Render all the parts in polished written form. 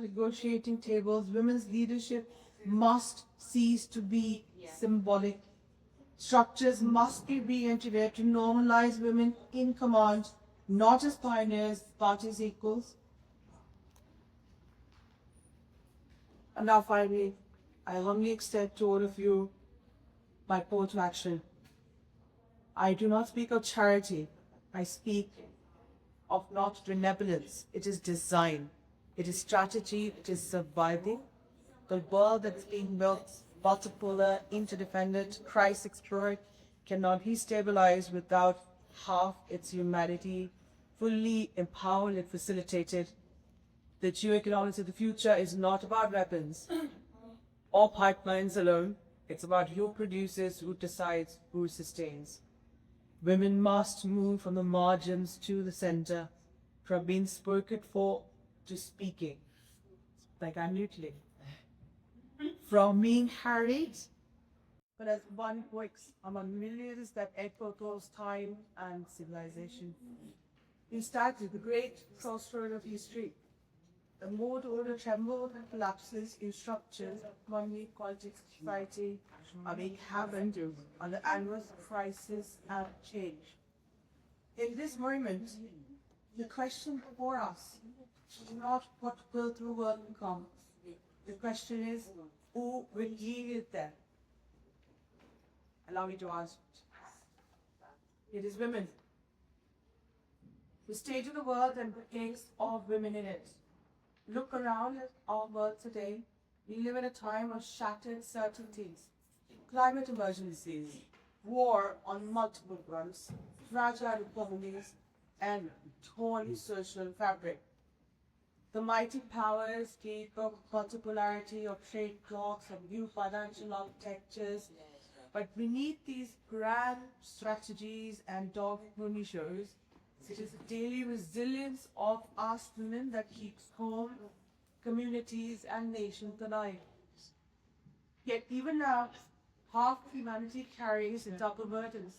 negotiating tables, women's leadership must cease to be symbolic. Structures must be re-engineered to normalize women in command, not as pioneers, but as equals. And now finally, I humbly extend to all of you my call to action. I do not speak of charity. I speak of not benevolence. It is design. It is strategy. It is surviving. The world that's being built, multipolar, interdependent, crisis-explored, cannot be stabilized without half its humanity fully empowered and facilitated. The geoeconomics of the future is not about weapons or pipelines alone. It's about who produces, who decides, who sustains. Women must move from the margins to the center, from being spoken for to speaking, like I'm mutilate. From being harried, but as one voice among millions that echo across time and civilization. We started the great crossroad of history. The more the order trembles and collapses in structures of economy, politics, society are being hammered on the endless crisis and change. In this moment, the question before us is not what will the world become. The question is, who will lead it then? Allow me to answer it. It is women. The state of the world and the case of women in it. Look around at our world today. We live in a time of shattered certainties, climate emergencies, war on multiple fronts, fragile economies, and torn social fabric. The mighty powers gave up multipolarity of trade blocks and new financial architectures, but beneath these grand strategies and dog pony shows, it is the daily resilience of us women that keeps home, communities, and nations alive. Yet even now, half humanity carries a double burdens.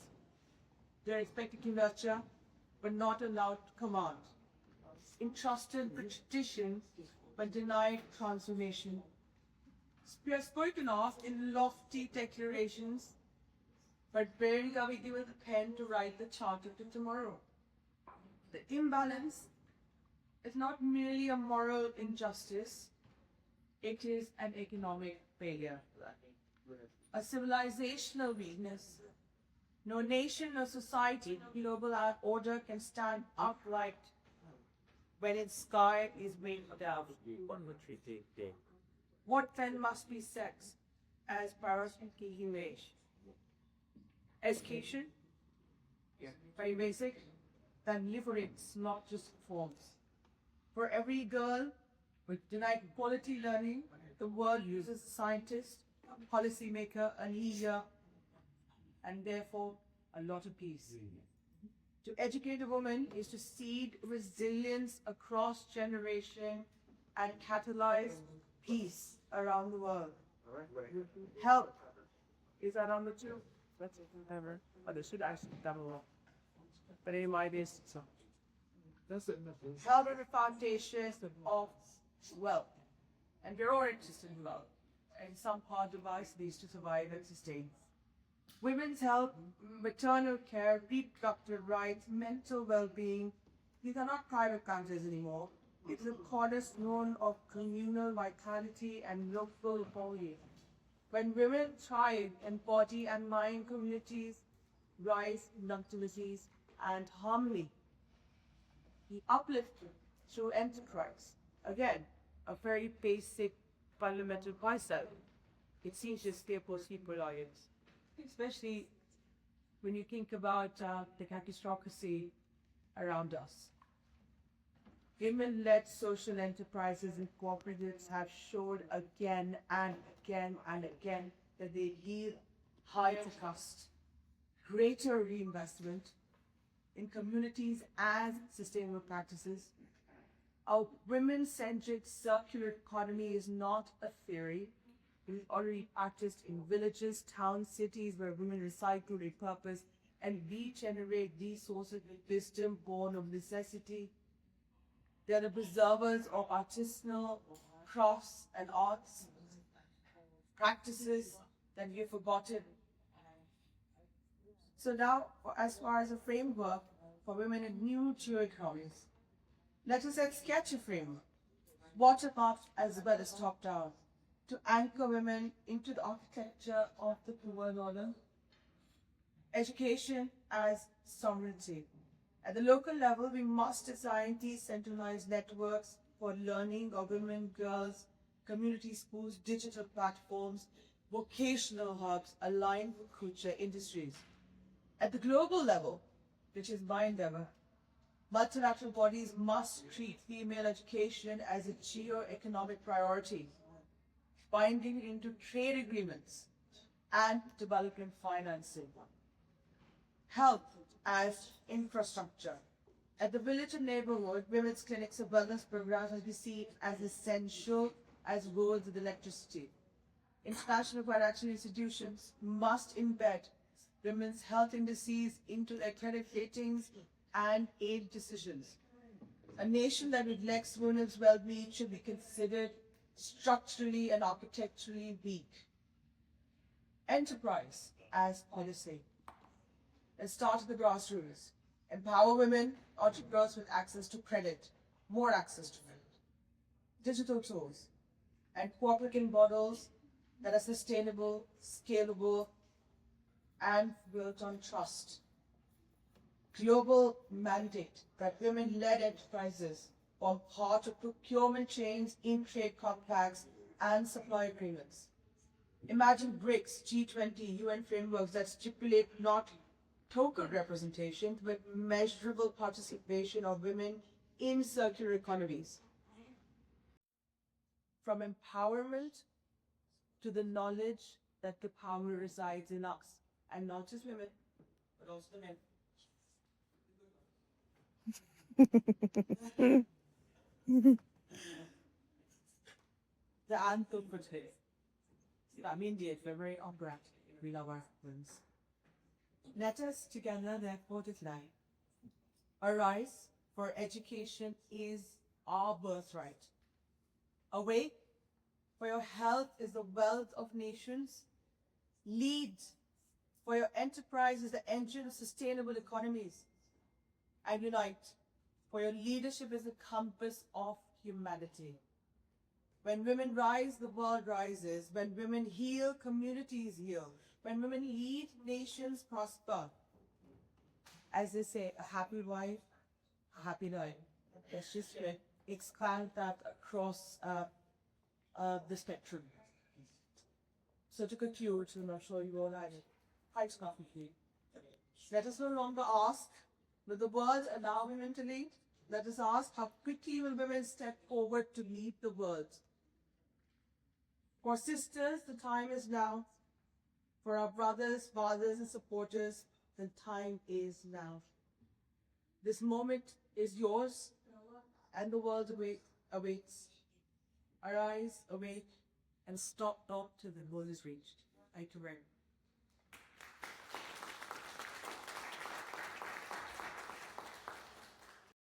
They're expected to nurture, but not allowed to command. Entrusted with tradition, but denied transformation. We are spoken of in lofty declarations, but rarely are we given the pen to write the chart of the tomorrow. The imbalance is not merely a moral injustice, it is an economic failure, a civilizational weakness. No nation, no society, no global order can stand upright when its sky is weighed down. What then must be sex as priority image? Education, very basic, that liberates, not just forms. For every girl with denied quality learning, the world uses a scientist, a policymaker, a leader, and therefore a lot of peace. To educate a woman is to seed resilience across generation and catalyze peace around the world. Help is that number two? That's it, never. Oh, they should actually double. But it might be so. Health is the foundation of wealth. And we're all interested in wealth. And some part device needs to survive and sustain. Women's health, maternal care, reproductive rights, mental well-being, these are not private countries anymore. It's a cornerstone of communal vitality and local equality. When women thrive in body and mind, communities rise in activities and harmony. The uplifting through enterprise. Again, a very basic fundamental concept. It seems to stay for people lives, especially when you think about the catastrophe around us. Women-led social enterprises and cooperatives have shown again and again and again that they yield higher cost, greater reinvestment in communities and sustainable practices. Our women-centric circular economy is not a theory. It is already practiced in villages, towns, cities where women recycle, repurpose, and regenerate resources with wisdom born of necessity. They are the preservers of artisanal crafts and arts, practices that we've forgotten. So now, as far as a framework for women in new geo-economies, let us then sketch a framework, bottom-up as well as top-down, to anchor women into the architecture of the world order. Education as sovereignty. At the local level, we must design decentralized networks for learning of women, girls, community schools, digital platforms, vocational hubs aligned with future industries. At the global level, which is my endeavor, multilateral bodies must treat female education as a geo-economic priority, binding it into trade agreements and development financing. Health as infrastructure. At the village and neighborhood, women's clinics and wellness programs must be seen as essential as roads with electricity. International financial institutions must embed women's health indices into their credit ratings and aid decisions. A nation that neglects women's well-being should be considered structurally and architecturally weak. Enterprise as policy. Let's start at the grassroots. Empower women, entrepreneurs with access to credit, more access to credit, digital tools, and cooperating models that are sustainable, scalable, and built on trust. Global mandate that women-led enterprises form part of procurement chains in trade compacts and supply agreements. Imagine BRICS, G20, UN frameworks that stipulate not token representation, but measurable participation of women in circular economies. From empowerment to the knowledge that the power resides in us, and not just women, but also the men. The anthem for today. I mean, indeed, we're very honored. We love our husbands. Let us together therefore declare, arise, for education is our birthright. Awake, for your health is the wealth of nations. Lead, for your enterprise is the engine of sustainable economies. And unite, for your leadership is the compass of humanity. When women rise, the world rises. When women heal, communities heal. When women lead, nations prosper. As they say, a happy wife, a happy life. Let's just expand that across the spectrum. So to conclude, and I'm sure you all had it, quite confidently. Let us no longer ask, will the world allow women to lead? Let us ask, how quickly will women step forward to lead the world? For sisters, the time is now. For our brothers, fathers, and supporters, the time is now. This moment is yours, and the world awaits. Arise, awake, and stop not till the goal is reached. Thank you very much.